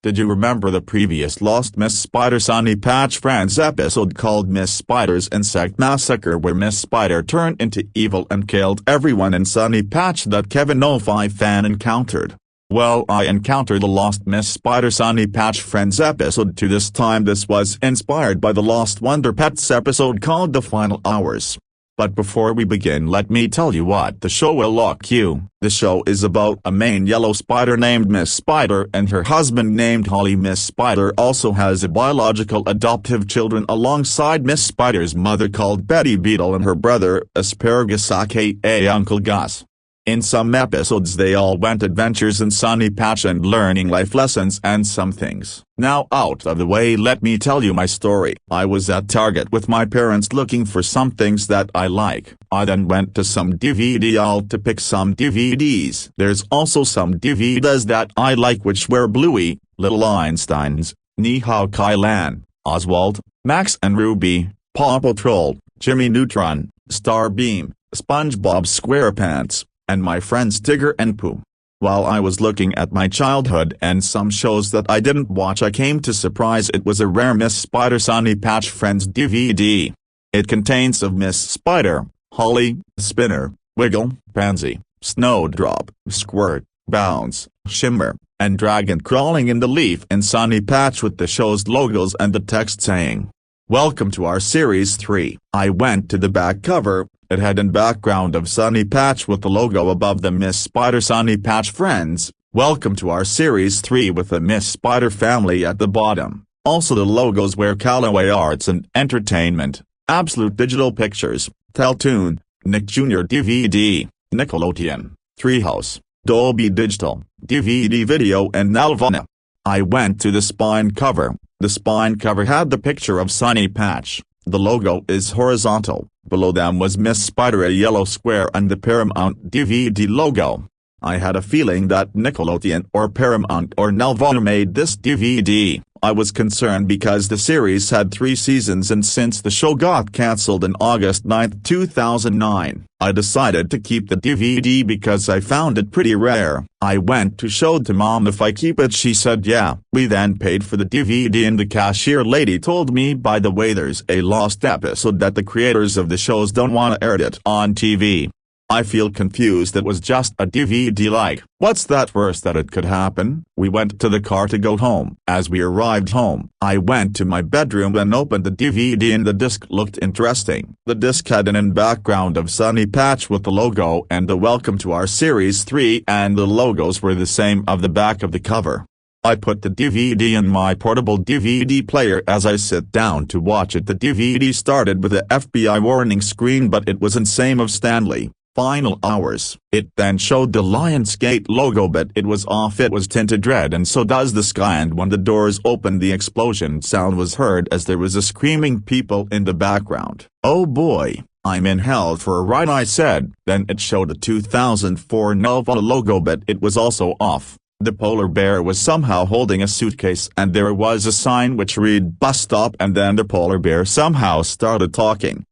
Did you remember the previous Lost Miss Spider Sunny Patch Friends episode called Miss Spider's Insect Massacre, where Miss Spider turned into evil and killed everyone in Sunny Patch that Kevin05 fan encountered? Well, I encountered the Lost Miss Spider Sunny Patch Friends episode too. This time this was inspired by the Lost Wonder Pets episode called The Final Hours. But before we begin, let me tell you what the show will look you. The show is about a main yellow spider named Miss Spider and her husband named Holly. Miss Spider also has a biological adoptive children alongside Miss Spider's mother called Betty Beetle and her brother Asparagus aka Uncle Gus. In some episodes they all went adventures in Sunny Patch and learning life lessons and some things. Now out of the way, let me tell you my story. I was at Target with my parents looking for some things that I like. I then went to some DVD aisle to pick some DVDs. There's also some DVDs that I like, which were Bluey, Little Einsteins, Ni Hao Kai Lan, Oswald, Max and Ruby, Paw Patrol, Jimmy Neutron, Starbeam, SpongeBob SquarePants, and my friends Tigger and Pooh. While I was looking at my childhood and some shows that I didn't watch, I came to surprise it was a rare Miss Spider Sunny Patch Friends DVD. It contains of Miss Spider, Holly, Spinner, Wiggle, Pansy, Snowdrop, Squirt, Bounce, Shimmer, and Dragon crawling in the leaf in Sunny Patch with the show's logos and the text saying, "Welcome to our Series 3. I went to the back cover. It had an background of Sunny Patch with the logo above the Miss Spider Sunny Patch Friends, Welcome to our Series 3 with the Miss Spider family at the bottom. Also the logos were Callaway Arts and Entertainment, Absolute Digital Pictures, Teletoon, Nick Jr. DVD, Nickelodeon, Treehouse, Dolby Digital, DVD Video and Nelvana. I went to the spine cover. The spine cover had the picture of Sunny Patch. The logo is horizontal. Below them was Miss Spider, a yellow square, and the Paramount DVD logo. I had a feeling that Nickelodeon or Paramount or Nelvana made this DVD. I was concerned because the series had 3 seasons, and since the show got cancelled on August 9, 2009, I decided to keep the DVD because I found it pretty rare. I went to show to Mom if I keep it. She said yeah. We then paid for the DVD and the cashier lady told me, by the way, there's a lost episode that the creators of the shows don't want to air it on TV. I feel confused. It was just a DVD, like, what's that worst that it could happen? We went to the car to go home. As we arrived home, I went to my bedroom and opened the DVD and the disc looked interesting. The disc had an background of Sunny Patch with the logo and the Welcome to our Series 3, and the logos were the same of the back of the cover. I put the DVD in my portable DVD player. As I sit down to watch it, the DVD started with a FBI warning screen, but it wasn't same of Stanley. Final Hours. It then showed the Lionsgate logo, but it was off. It was tinted red and so does the sky, and when the doors opened the explosion sound was heard as there was a screaming people in the background. Oh boy, I'm in hell for a ride, I said. Then it showed a 2004 Nelvana logo, but it was also off. The polar bear was somehow holding a suitcase and there was a sign which read bus stop, and then the polar bear somehow started talking.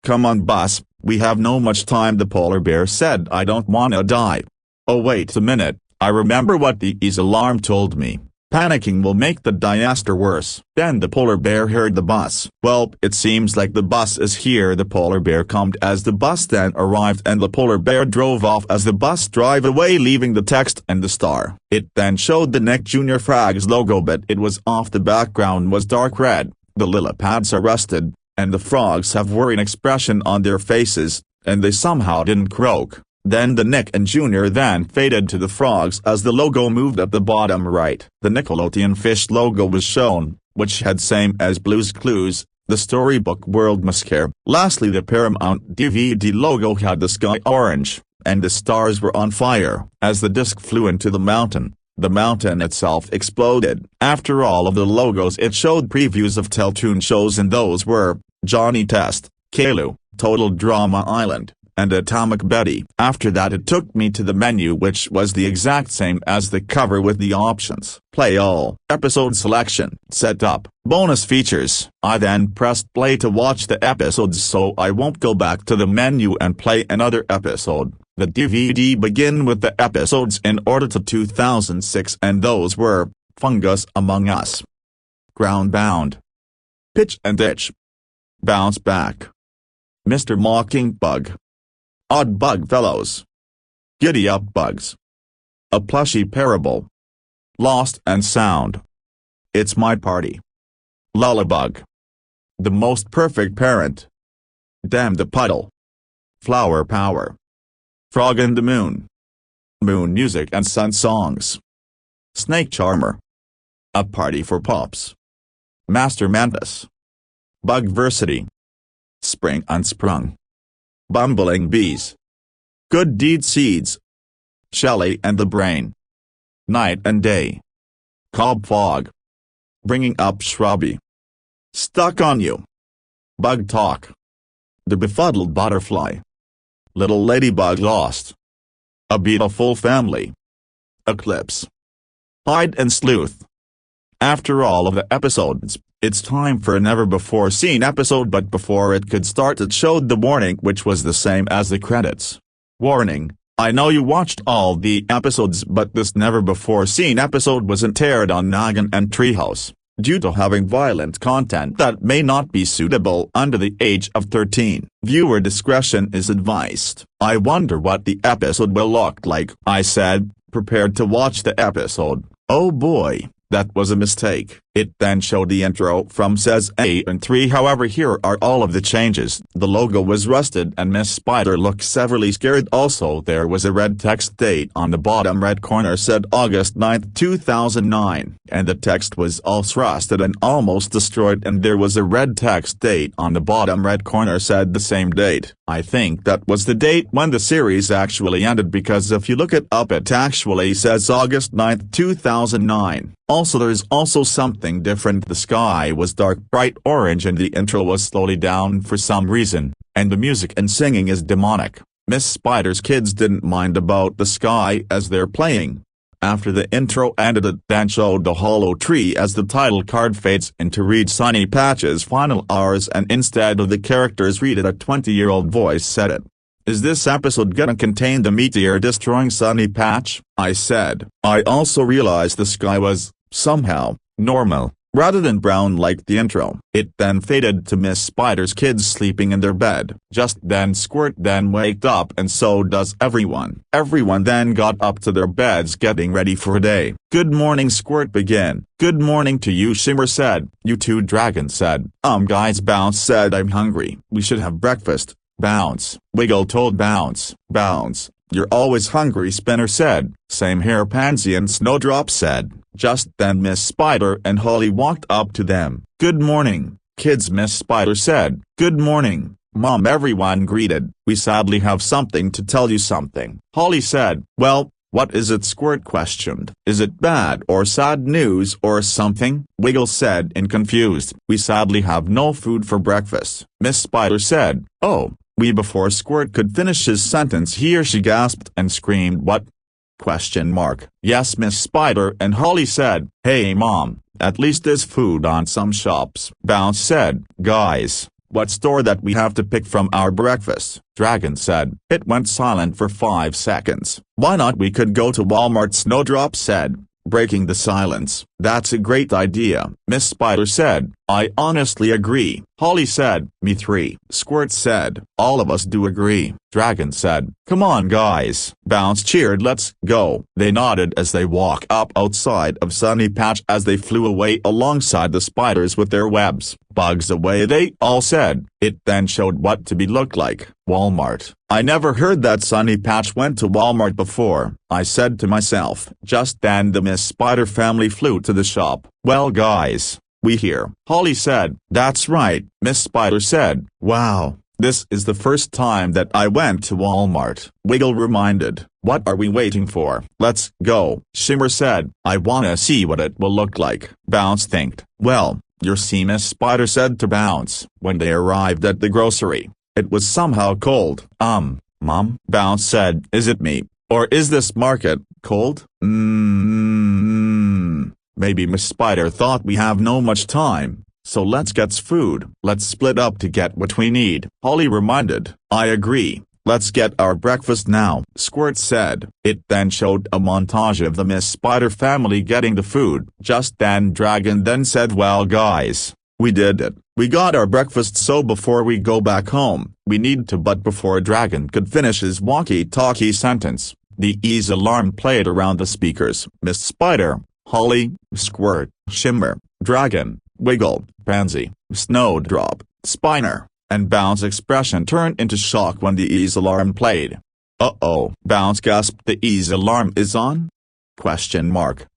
"Come on bus, we have no much time," the polar bear said. "I don't wanna die." Oh wait a minute, I remember what the EA's alarm told me. Panicking will make the disaster worse. Then the polar bear heard the bus. "Well, it seems like the bus is here," the polar bear calmed as the bus then arrived, and the polar bear drove off as the bus drive away, leaving the text and the star. It then showed the Nick Jr. Frags logo, but it was off. The background was dark red. The lilipads are rusted, and the frogs have worried expression on their faces, and they somehow didn't croak. Then the Nick and Jr. then faded to the frogs as the logo moved at the bottom right. The Nickelodeon fish logo was shown, which had same as Blue's Clues, the storybook World Mascare. Lastly, the Paramount DVD logo had the sky orange, and the stars were on fire. As the disc flew into the mountain itself exploded. After all of the logos, it showed previews of Teletoon shows, and those were Johnny Test, Kalu, Total Drama Island, and Atomic Betty. After that it took me to the menu, which was the exact same as the cover with the options: play all, episode selection, setup, bonus features. I then pressed play to watch the episodes, so I won't go back to the menu and play another episode. The DVD began with the episodes in order to 2006, and those were Fungus among us. Ground bound. Pitch and ditch. Bounce back. Mr. Mockingbug. Odd bug fellows. Giddy up bugs. A plushy parable. Lost and sound. It's my party. Lullabug. The most perfect parent. Damn the puddle. Flower power. Frog in the moon. Moon music and sun songs. Snake charmer. A party for pops. Master mantis. Bugversity. Spring unsprung. Bumbling bees. Good deed seeds. Shelley and the brain. Night and day. Cob fog. Bringing up shrubby. Stuck on you. Bug talk. The befuddled butterfly. Little ladybug lost. A beautiful family. Eclipse. Hide and sleuth. After all of the episodes, it's time for a never-before-seen episode, but before it could start it showed the warning, which was the same as the credits. Warning: I know you watched all the episodes, but this never-before-seen episode wasn't aired on Noggin and Treehouse, due to having violent content that may not be suitable under the age of 13. Viewer discretion is advised. I wonder what the episode will look like, I said, prepared to watch the episode. Oh boy, that was a mistake. It then showed the intro from Says A and 3. However, here are all of the changes. The logo was rusted and Miss Spider looked severely scared. Also, there was a red text date on the bottom red corner said August 9, 2009, and the text was also rusted and almost destroyed, and there was a red text date on the bottom red corner said the same date. I think that was the date when the series actually ended, because if you look it up it actually says August 9, 2009. Also, there's also something different. The sky was dark bright orange and the intro was slowly down for some reason, and the music and singing is demonic. Miss Spider's kids didn't mind about the sky as they're playing. After the intro ended, it then showed the hollow tree as the title card fades into read Sunny Patch's final hours, and instead of the characters read it, a 20-year-old voice said it. Is this episode gonna contain the meteor destroying Sunny Patch? I said. I also realized the sky was, somehow, normal, rather than brown like the intro. It then faded to Miss Spider's kids sleeping in their bed. Just then Squirt then waked up, and so does everyone. Everyone then got up to their beds getting ready for a day. Good morning, Squirt began. Good morning to you, Shimmer said. You too, Dragon said. Guys, Bounce said. I'm hungry. We should have breakfast. Bounce. Wiggle told Bounce. Bounce, you're always hungry, Spinner said. Same here, Pansy and Snowdrop said. Just then Miss Spider and Holly walked up to them. Good morning, kids, Miss Spider said. Good morning, Mom, everyone greeted. We sadly have something to tell you. Something, Holly said. Well, what is it? Squirt questioned. Is it bad or sad news or something? Wiggle said in confused. We sadly have no food for breakfast, Miss Spider said. Oh, we. Before Squirt could finish his sentence, he or she gasped and screamed. What? Question mark. Yes, Miss Spider and Holly said. Hey Mom, at least there's food on some shops, Bounce said. Guys, what store that we have to pick from our breakfast? Dragon said. It went silent for 5 seconds. Why not? We could go to Walmart, Snowdrop said, breaking the silence. That's a great idea, Miss Spider said. I honestly agree, Holly said. Me three, Squirt said. All of us do agree, Dragon said. Come on guys, Bounce cheered. Let's go. They nodded as they walked up outside of Sunny Patch as they flew away alongside the spiders with their webs. Bugs away, they all said. It then showed what to be looked like. Walmart. I never heard that Sunny Patch went to Walmart before, I said to myself. Just then the Miss Spider family flew to the shop. Well guys, we here, Holly said. That's right, Miss Spider said. Wow, this is the first time that I went to Walmart, Wiggle reminded. What are we waiting for? Let's go, Shimmer said. I wanna see what it will look like, Bounce thinked. Well, you'll see, Miss Spider said to Bounce. When they arrived at the grocery, it was somehow cold. Mom, Bounce said. Is it me, or is this market cold? Maybe Miss Spider thought we have no much time, so let's get food. Let's split up to get what we need, Holly reminded. I agree, let's get our breakfast now," Squirt said. It then showed a montage of the Miss Spider family getting the food. Just then Dragon then said, "Well guys, we did it. We got our breakfast, so before we go back home, we need to—" But before Dragon could finish his walkie-talkie sentence, the ease alarm played around the speakers. Miss Spider, Holly, Squirt, Shimmer, Dragon, Wiggle, Pansy, Snowdrop, Spiner, and Bounce expression turned into shock when the ease alarm played. "Uh-oh," Bounce gasped. "The ease alarm is on?"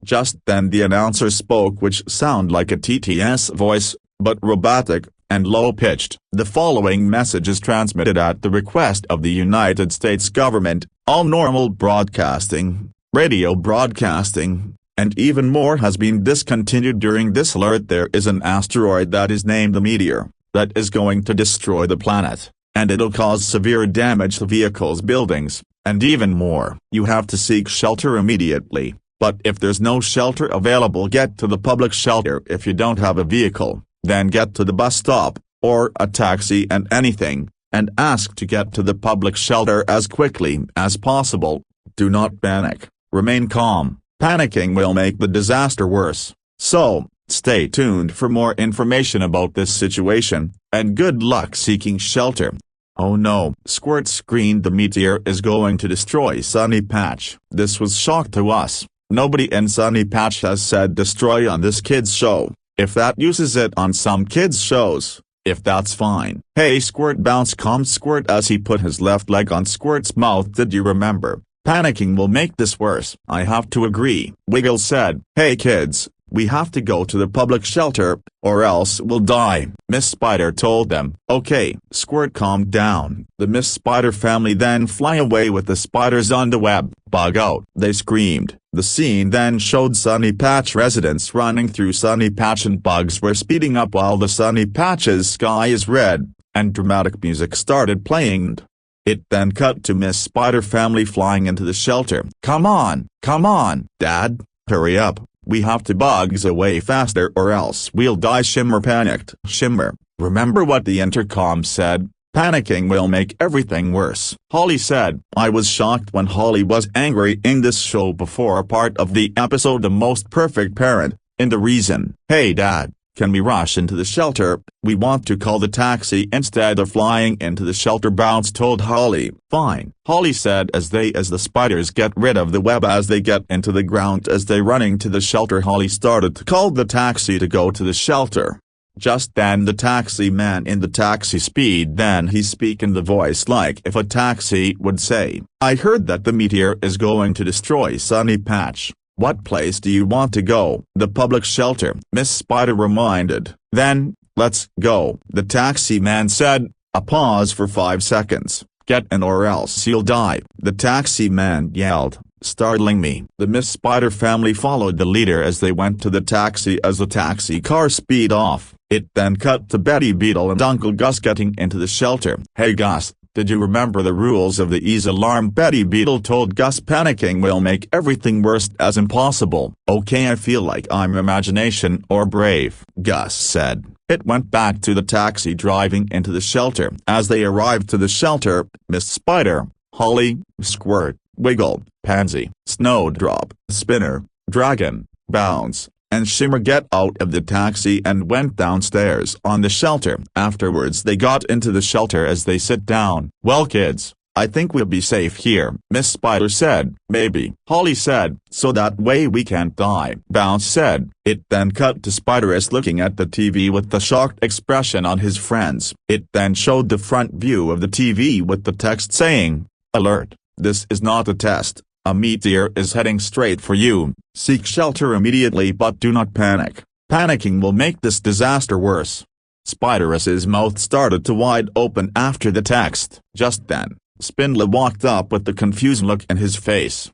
Just then the announcer spoke, which sounded like a TTS voice, but robotic and low-pitched. "The following message is transmitted at the request of the United States government. All normal broadcasting, radio broadcasting, and even more has been discontinued during this alert. There is an asteroid that is named the Meteor, that is going to destroy the planet, and it'll cause severe damage to vehicles, buildings, and even more. You have to seek shelter immediately, but if there's no shelter available, get to the public shelter. If you don't have a vehicle, then get to the bus stop, or a taxi and anything, and ask to get to the public shelter as quickly as possible. Do not panic, remain calm. Panicking will make the disaster worse. So, stay tuned for more information about this situation, and good luck seeking shelter." "Oh no," Squirt screamed, "the meteor is going to destroy Sunny Patch." This was shock to us. Nobody in Sunny Patch has said destroy on this kids show. If that uses it on some kids shows, if that's fine. "Hey Squirt," Bounce calmed Squirt as he put his left leg on Squirt's mouth. "Did you remember? Panicking will make this worse." "I have to agree," Wiggle said. "Hey kids, we have to go to the public shelter, or else we'll die," Miss Spider told them. "Okay." Squirt calmed down. The Miss Spider family then fly away with the spiders on the web. "Bug out," they screamed. The scene then showed Sunny Patch residents running through Sunny Patch, and bugs were speeding up while the Sunny Patch's sky is red, and dramatic music started playing. It then cut to Miss Spider family flying into the shelter. Come on, Dad, hurry up, we have to bugs away faster or else we'll die," Shimmer panicked. "Shimmer, remember what the intercom said? Panicking will make everything worse," Holly said. I was shocked when Holly was angry in this show before part of the episode The Most Perfect Parent, in the reason, "Hey Dad, can we rush into the shelter? We want to call the taxi instead of flying into the shelter," Bounce told Holly. "Fine," Holly said as the spiders get rid of the web as they get into the ground. As they running to the shelter, Holly started to call the taxi to go to the shelter. Just then the taxi man in the taxi speed, then he speak in the voice like if a taxi would say, "I heard that the meteor is going to destroy Sunny Patch. What place do you want to go?" "The public shelter," Miss Spider reminded. "Then, let's go," the taxi man said. A pause for 5 seconds. "Get in or else you'll die," the taxi man yelled, startling me. The Miss Spider family followed the leader as they went to the taxi. As the taxi car speed off, it then cut to Betty Beetle and Uncle Gus getting into the shelter. "Hey Gus, did you remember the rules of the ease alarm?" Betty Beetle told Gus. "Panicking will make everything worse as impossible." "Okay, I feel like I'm imagination or brave," Gus said. It went back to the taxi driving into the shelter. As they arrived to the shelter, Miss Spider, Holly, Squirt, Wiggle, Pansy, Snowdrop, Spinner, Dragon, Bounce, and Shimmer get out of the taxi and went downstairs on the shelter. Afterwards they got into the shelter. As they sit down, "Well kids, I think we'll be safe here," Miss Spider said. "Maybe," Holly said, "so that way we can't die," Bounce said. It then cut to Spiderus looking at the TV with the shocked expression on his friends. It then showed the front view of the TV with the text saying, "Alert, this is not a test. A meteor is heading straight for you. Seek shelter immediately but do not panic. Panicking will make this disaster worse." Spiderus's mouth started to wide open after the text. Just then, Spindler walked up with the confused look in his face.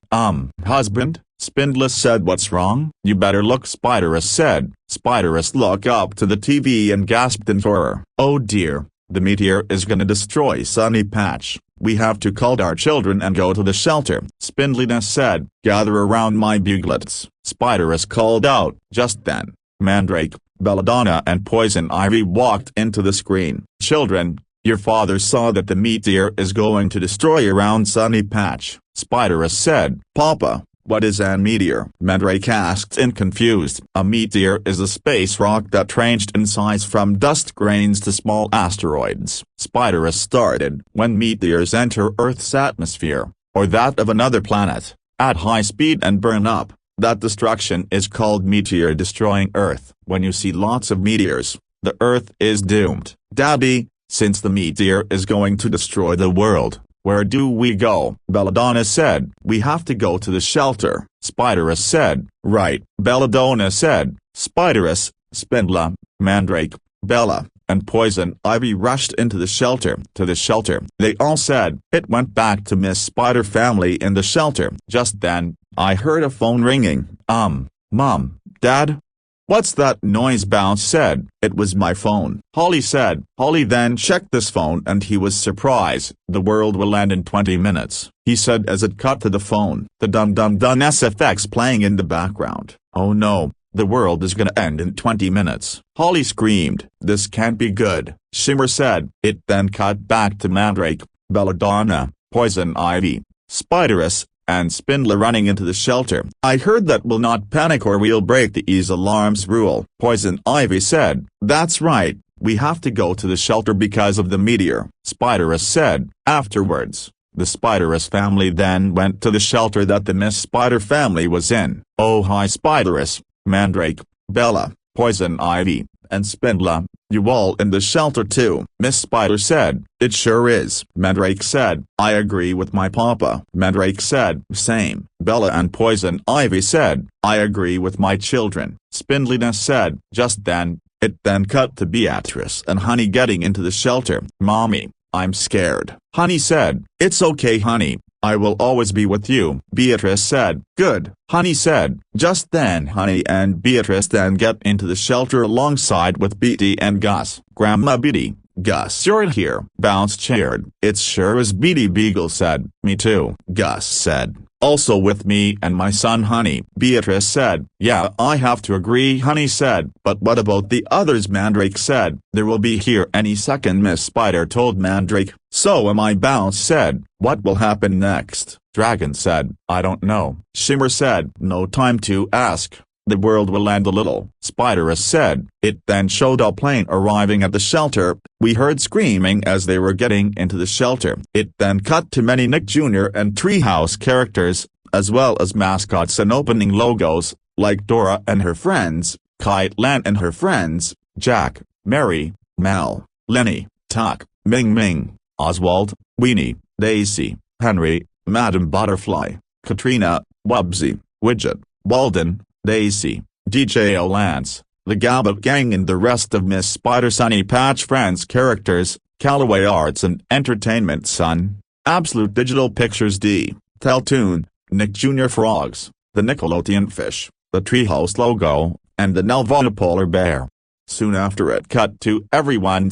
Husband?" Spindler said. "What's wrong?" "You better look," Spiderus said. Spiderus looked up to the TV and gasped in horror. "Oh dear, the meteor is gonna destroy Sunny Patch. We have to call our children and go to the shelter," Spindliness said. "Gather around my buglets," Spiderus called out. Just then, Mandrake, Belladonna and Poison Ivy walked into the screen. "Children, Your father saw that the meteor is going to destroy around Sunny Patch, Spiderus said. Papa, what is a meteor? Mandrake asked in confused. A meteor is a space rock that ranged in size from dust grains to small asteroids. Spiderus started. When meteors enter Earth's atmosphere, or that of another planet, at high speed and burn up, that destruction is called meteor destroying Earth. When you see lots of meteors, the Earth is doomed. Daddy, since the meteor is going to destroy the world, where do we go? Belladonna said. We have to go to the shelter. Spiderus said. Right. Belladonna said. Spiderus, Spindla, Mandrake, Bella, and Poison Ivy rushed into the shelter. To the shelter, they all said. It went back to Miss Spider family in the shelter. Just then, I heard a phone ringing. Mom, Dad? What's that noise? Bounce said. It was my phone. Holly said. Holly then checked this phone and he was surprised. The world will end in 20 minutes, he said as it cut to the phone. The dun-dun-dun SFX playing in the background. Oh no, the world is gonna end in 20 minutes. Holly screamed. This can't be good, Shimmer said. It then cut back to Mandrake, Belladonna, Poison Ivy, Spiderus, and Spindler running into the shelter. I heard that we'll not panic or we'll break the ease alarms rule, Poison Ivy said. That's right, we have to go to the shelter because of the meteor, Spiderus said. Afterwards, the Spiderus family then went to the shelter that the Miss Spider family was in. Oh hi Spiderus, Mandrake, Bella, Poison Ivy, and Spindler, you all in the shelter too? Miss Spider said. It sure is. Mandrake said. I agree with my papa. Mandrake said. Same. Bella and Poison Ivy said. I agree with my children. Spindliness said. Just then, it then cut to Beatrice and Honey getting into the shelter. Mommy, I'm scared. Honey said. It's okay honey, I will always be with you, Beatrice said. Good, Honey said. Just then Honey and Beatrice then get into the shelter alongside with Beatty and Gus. Grandma Beatty, Gus you're here. Bounce cheered. It sure is Beatty Beagle said. Me too, Gus said. Also with me and my son Honey, Beatrice said. Yeah I have to agree Honey said. But what about the others? Mandrake said. They will be here any second Miss Spider told Mandrake. So am I. Bounce said. What will happen next? Dragon said. I don't know. Shimmer said. No time to ask. The world will end a little. Spiderus said. It then showed a plane arriving at the shelter. We heard screaming as they were getting into the shelter. It then cut to many Nick Jr. and Treehouse characters, as well as mascots and opening logos, like Dora and her friends, Kite Lan and her friends, Jack, Mary, Mal, Lenny, Tuck, Ming Ming, Oswald, Weenie, Daisy, Henry, Madam Butterfly, Katrina, Wubsy, Widget, Walden, Daisy, DJ Lance, the Gabbit Gang and the rest of Miss Spider Sunny Patch Friends characters, Callaway Arts and Entertainment Sun, Absolute Digital Pictures D, Teltoon, Nick Jr. Frogs, the Nickelodeon Fish, the Treehouse logo, and the Nelvana Polar Bear. Soon after it cut to everybody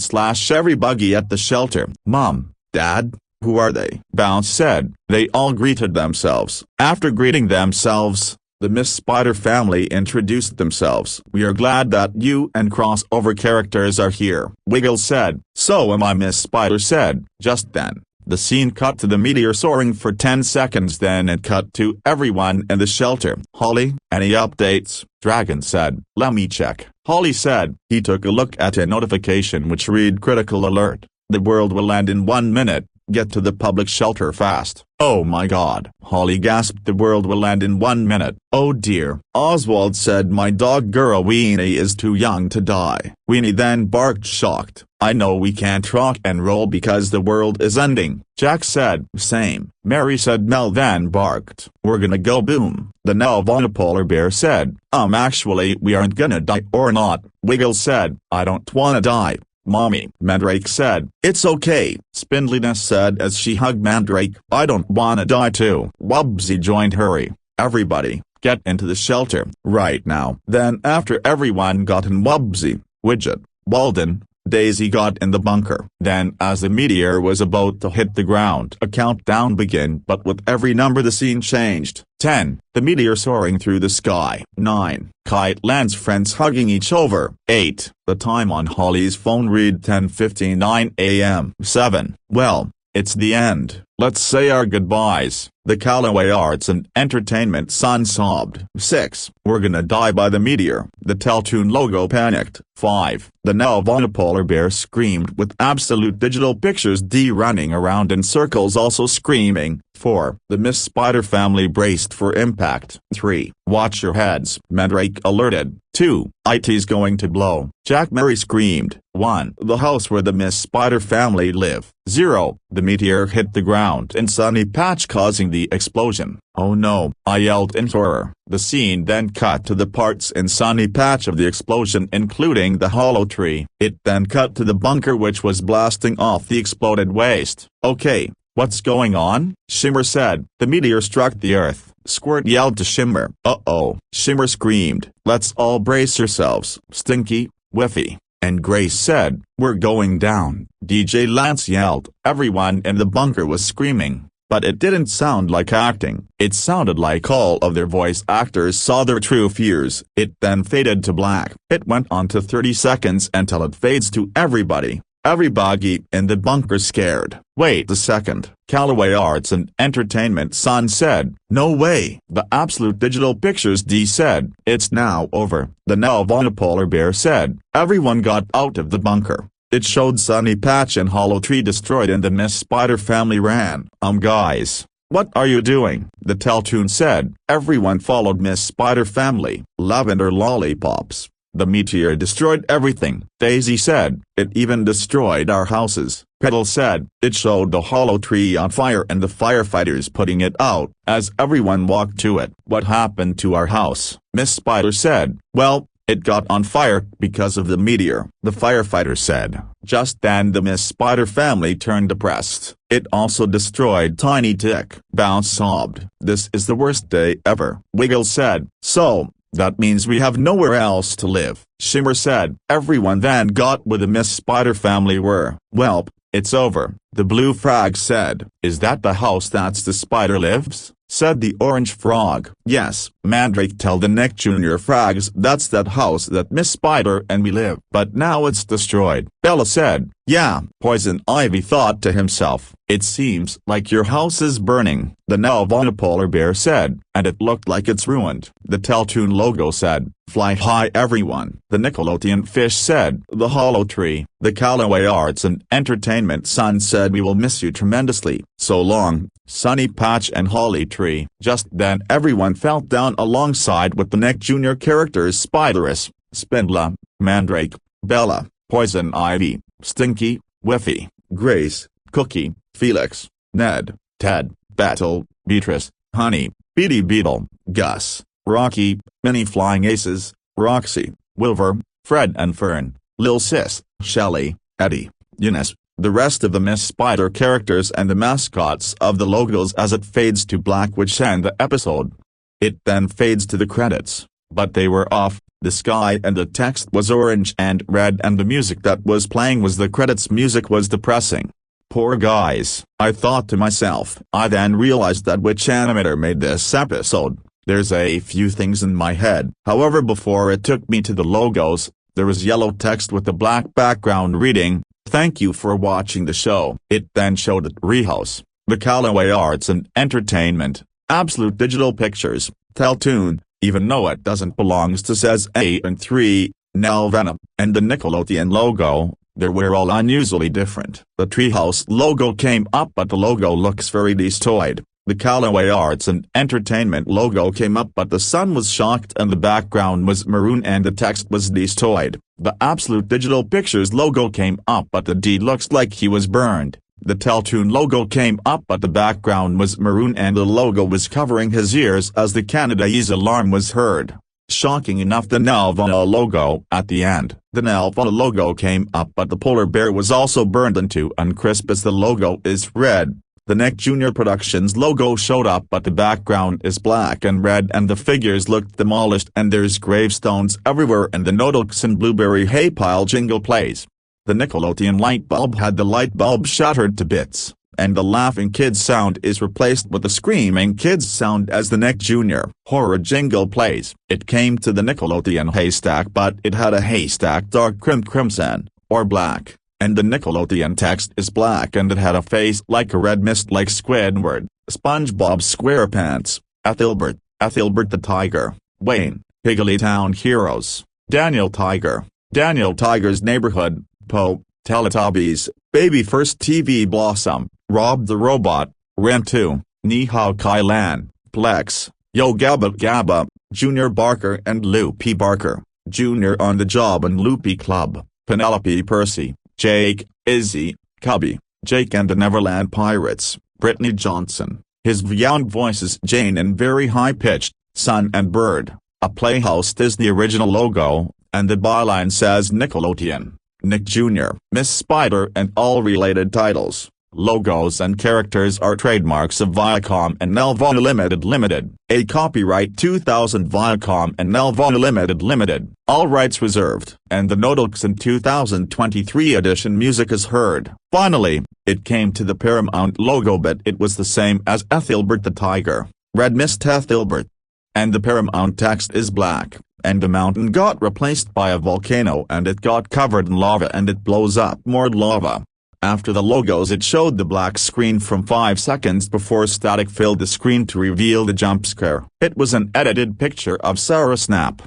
at the shelter. Mom, Dad, who are they? Bounce said. They all greeted themselves. After greeting themselves, the Miss Spider family introduced themselves. We are glad that you and crossover characters are here, Wiggle said. So am I, Miss Spider said. Just then, the scene cut to the meteor soaring for 10 seconds, then it cut to everyone in the shelter. Holly, any updates? Dragon said. Let me check. Holly said. He took a look at a notification which read critical alert. The world will end in 1 minute. Get to the public shelter fast. Oh my god. Holly gasped. The world will end in 1 minute. Oh dear. Oswald said my dog girl Weenie is too young to die. Weenie then barked shocked. I know we can't rock and roll because the world is ending. Jack said. Same. Mary said. Mel then barked. We're gonna go boom. The Nelvana Polar Bear said. Actually we aren't gonna die or not. Wiggle said. I don't wanna die, Mommy. Mandrake said. It's okay, Spindliness said as she hugged Mandrake. I don't wanna die too. Wubsy joined. Hurry, everybody, get into the shelter, right now. Then after everyone got in, Wubsy, Widget, Walden, Daisy got in the bunker. Then as the meteor was about to hit the ground, a countdown began, but with every number the scene changed. 10. The meteor soaring through the sky. 9. Kite lands, friends hugging each other. 8. The time on Holly's phone read 10:59 a.m. 7. Well, it's the end. Let's say our goodbyes. The Callaway Arts and Entertainment son sobbed. 6. We're gonna die by the meteor. The Teletoon logo panicked. 5. The Nelvana polar bear screamed with Absolute Digital Pictures D running around in circles also screaming. 4. The Miss Spider family braced for impact. 3. Watch your heads, Mandrake alerted. 2. IT's going to blow, Jack Mary screamed. 1. The house where the Miss Spider family live. 0. The meteor hit the ground in Sunny Patch causing the explosion. Oh no, I yelled in horror. The scene then cut to the parts in Sunny Patch of the explosion including the hollow tree. It then cut to the bunker which was blasting off the exploded waste. Okay, what's going on? Shimmer said. The meteor struck the earth. Squirt yelled to Shimmer. Uh-oh. Shimmer screamed. Let's all brace yourselves, Stinky, Whiffy. And Grace said, we're going down. DJ Lance yelled. Everyone in the bunker was screaming, but it didn't sound like acting. It sounded like all of their voice actors saw their true fears. It then faded to black. It went on to 30 seconds until it fades to everybody. Everybody in the bunker scared. Wait a second, Callaway Arts and Entertainment son said. No way. The Absolute Digital Pictures D said. It's now over. The Nelvana polar bear said. Everyone got out of the bunker. It showed Sunny Patch and Hollow Tree destroyed and the Miss Spider family ran. Guys, what are you doing? The Teletoon said. Everyone followed Miss Spider family. Lavender lollipops. The meteor destroyed everything, Daisy said. It even destroyed our houses, Petal said. It showed the hollow tree on fire and the firefighters putting it out, as everyone walked to it. What happened to our house? Miss Spider said. Well, it got on fire because of the meteor, the firefighter said. Just then the Miss Spider family turned depressed. It also destroyed Tiny Tick. Bounce sobbed. This is the worst day ever. Wiggle said. So, that means we have nowhere else to live, Shimmer said. Everyone then got where the Miss Spider family were. Welp, it's over, the Blue Frog said. Is that the house that's the spider lives? Said the Orange Frog. Yes, Mandrake tell the Nick Jr. Frogs that's that house that Miss Spider and we live. But now it's destroyed, Bella said. Yeah, Poison Ivy thought to himself. It seems like your house is burning, the Nelvana polar bear said, and it looked like it's ruined. The Teletoon logo said, fly high everyone. The Nickelodeon fish said, the hollow tree. The Callaway Arts and Entertainment son said we will miss you tremendously. So long, Sunny Patch and Holly Tree. Just then everyone felt down alongside with the Nick Jr. characters Spiderus, Spindla, Mandrake, Bella, Poison Ivy, Stinky, Whiffy, Grace, Cookie, Felix, Ned, Ted, Battle, Beatrice, Honey, Beady Beetle, Gus, Rocky, Mini Flying Aces, Roxy, Wilver, Fred and Fern, Lil Sis, Shelly, Eddie, Eunice, the rest of the Miss Spider characters and the mascots of the logos as it fades to black which end the episode. It then fades to the credits, but they were off. The sky and the text was orange and red and the music that was playing was the credits music was depressing. Poor guys, I thought to myself. I then realized that which animator made this episode. There's a few things in my head. However, before it took me to the logos, there was yellow text with a black background reading, "Thank you for watching the show." It then showed it Rehouse, the Callaway Arts and Entertainment, Absolute Digital Pictures, Teletoon, even though it doesn't belongs to says 8 and 3, Nelvana, and the Nickelodeon logo. They were all unusually different. The Treehouse logo came up but the logo looks very destroyed. The Callaway Arts and Entertainment logo came up but the sun was shocked and the background was maroon and the text was destroyed. The Absolute Digital Pictures logo came up but the D looks like he was burned. The Teletoon logo came up but the background was maroon and the logo was covering his ears as the Canadaese alarm was heard. Shocking enough, the Nelvana logo at the end. The Nelvana logo came up but the polar bear was also burned into uncrisp as the logo is red. The Nick Jr. Productions logo showed up but the background is black and red and the figures looked demolished and there's gravestones everywhere and the Nodux and Blueberry Hay Pile jingle plays. The Nickelodeon light bulb had the light bulb shattered to bits, and the laughing kids sound is replaced with the screaming kids sound as the Nick Jr. horror jingle plays. It came to the Nickelodeon haystack, but it had a haystack dark crimson, or black, and the Nickelodeon text is black, and it had a face like a red mist like Squidward, SpongeBob SquarePants, Ethelbert the Tiger, Wayne, Higglytown Heroes, Daniel Tiger, Daniel Tiger's Neighborhood, Poe, Teletubbies, Baby First TV Blossom, Rob the Robot, Ren 2, Ni Hao Kai Lan, Plex, Yo Gabba Gabba, Junior Barker and Loopy Barker, Junior on the Job and Loopy Club, Penelope Percy, Jake, Izzy, Cubby, Jake and the Neverland Pirates, Brittany Johnson, his young voices Jane and very high-pitched, Son and Bird, a Playhouse Disney original logo, and the byline says Nickelodeon, Nick Jr., Miss Spider and all related titles. Logos and characters are trademarks of Viacom and Nelvana Limited. A copyright 2000 Viacom and Nelvana Limited. All rights reserved. And the Nodalkson 2023 edition music is heard. Finally, it came to the Paramount logo, but it was the same as Ethelbert the Tiger, Red Mist Ethelbert. And the Paramount text is black, and the mountain got replaced by a volcano and it got covered in lava and it blows up more lava. After the logos it showed the black screen from 5 seconds before static filled the screen to reveal the jump scare. It was an edited picture of Sarah Snap.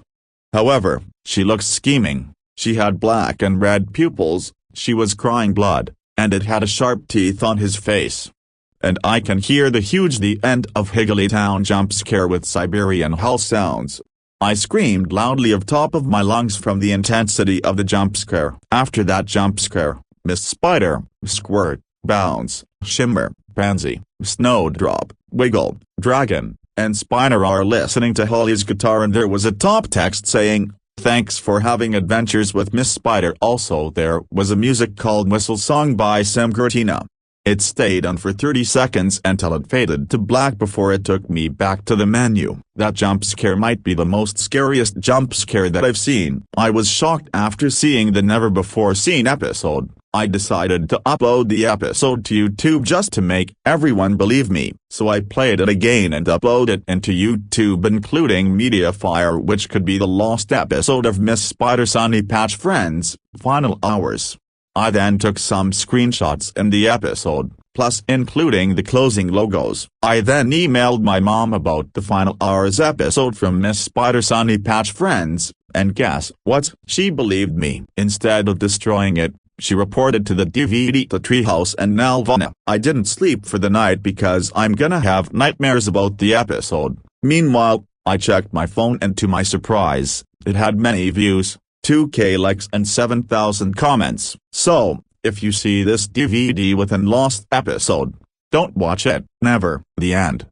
However, she looked scheming. She had black and red pupils, she was crying blood, and it had a sharp teeth on his face. And I can hear the end of Higglytown jump scare with Siberian hull sounds. I screamed loudly of top of my lungs from the intensity of the jump scare. After that jump scare, Miss Spider, Squirt, Bounce, Shimmer, Pansy, Snowdrop, Wiggle, Dragon, and Spiner are listening to Holly's guitar, and there was a top text saying, "Thanks for having adventures with Miss Spider." Also there was a music called Whistle Song by Sam Cortina. It stayed on for 30 seconds until it faded to black before it took me back to the menu. That jump scare might be the most scariest jump scare that I've seen. I was shocked after seeing the never-before-seen episode. I decided to upload the episode to YouTube just to make everyone believe me, so I played it again and uploaded it into YouTube, including Mediafire, which could be the lost episode of Miss Spider Sunny Patch Friends, Final Hours. I then took some screenshots in the episode, plus including the closing logos. I then emailed my mom about the Final Hours episode from Miss Spider Sunny Patch Friends, and guess what? She believed me. Instead of destroying it, she reported to the DVD to Treehouse and Nelvana. I didn't sleep for the night because I'm gonna have nightmares about the episode. Meanwhile, I checked my phone and to my surprise, it had many views, 2K likes and 7,000 comments. So, if you see this DVD with an lost episode, don't watch it. Never. The end.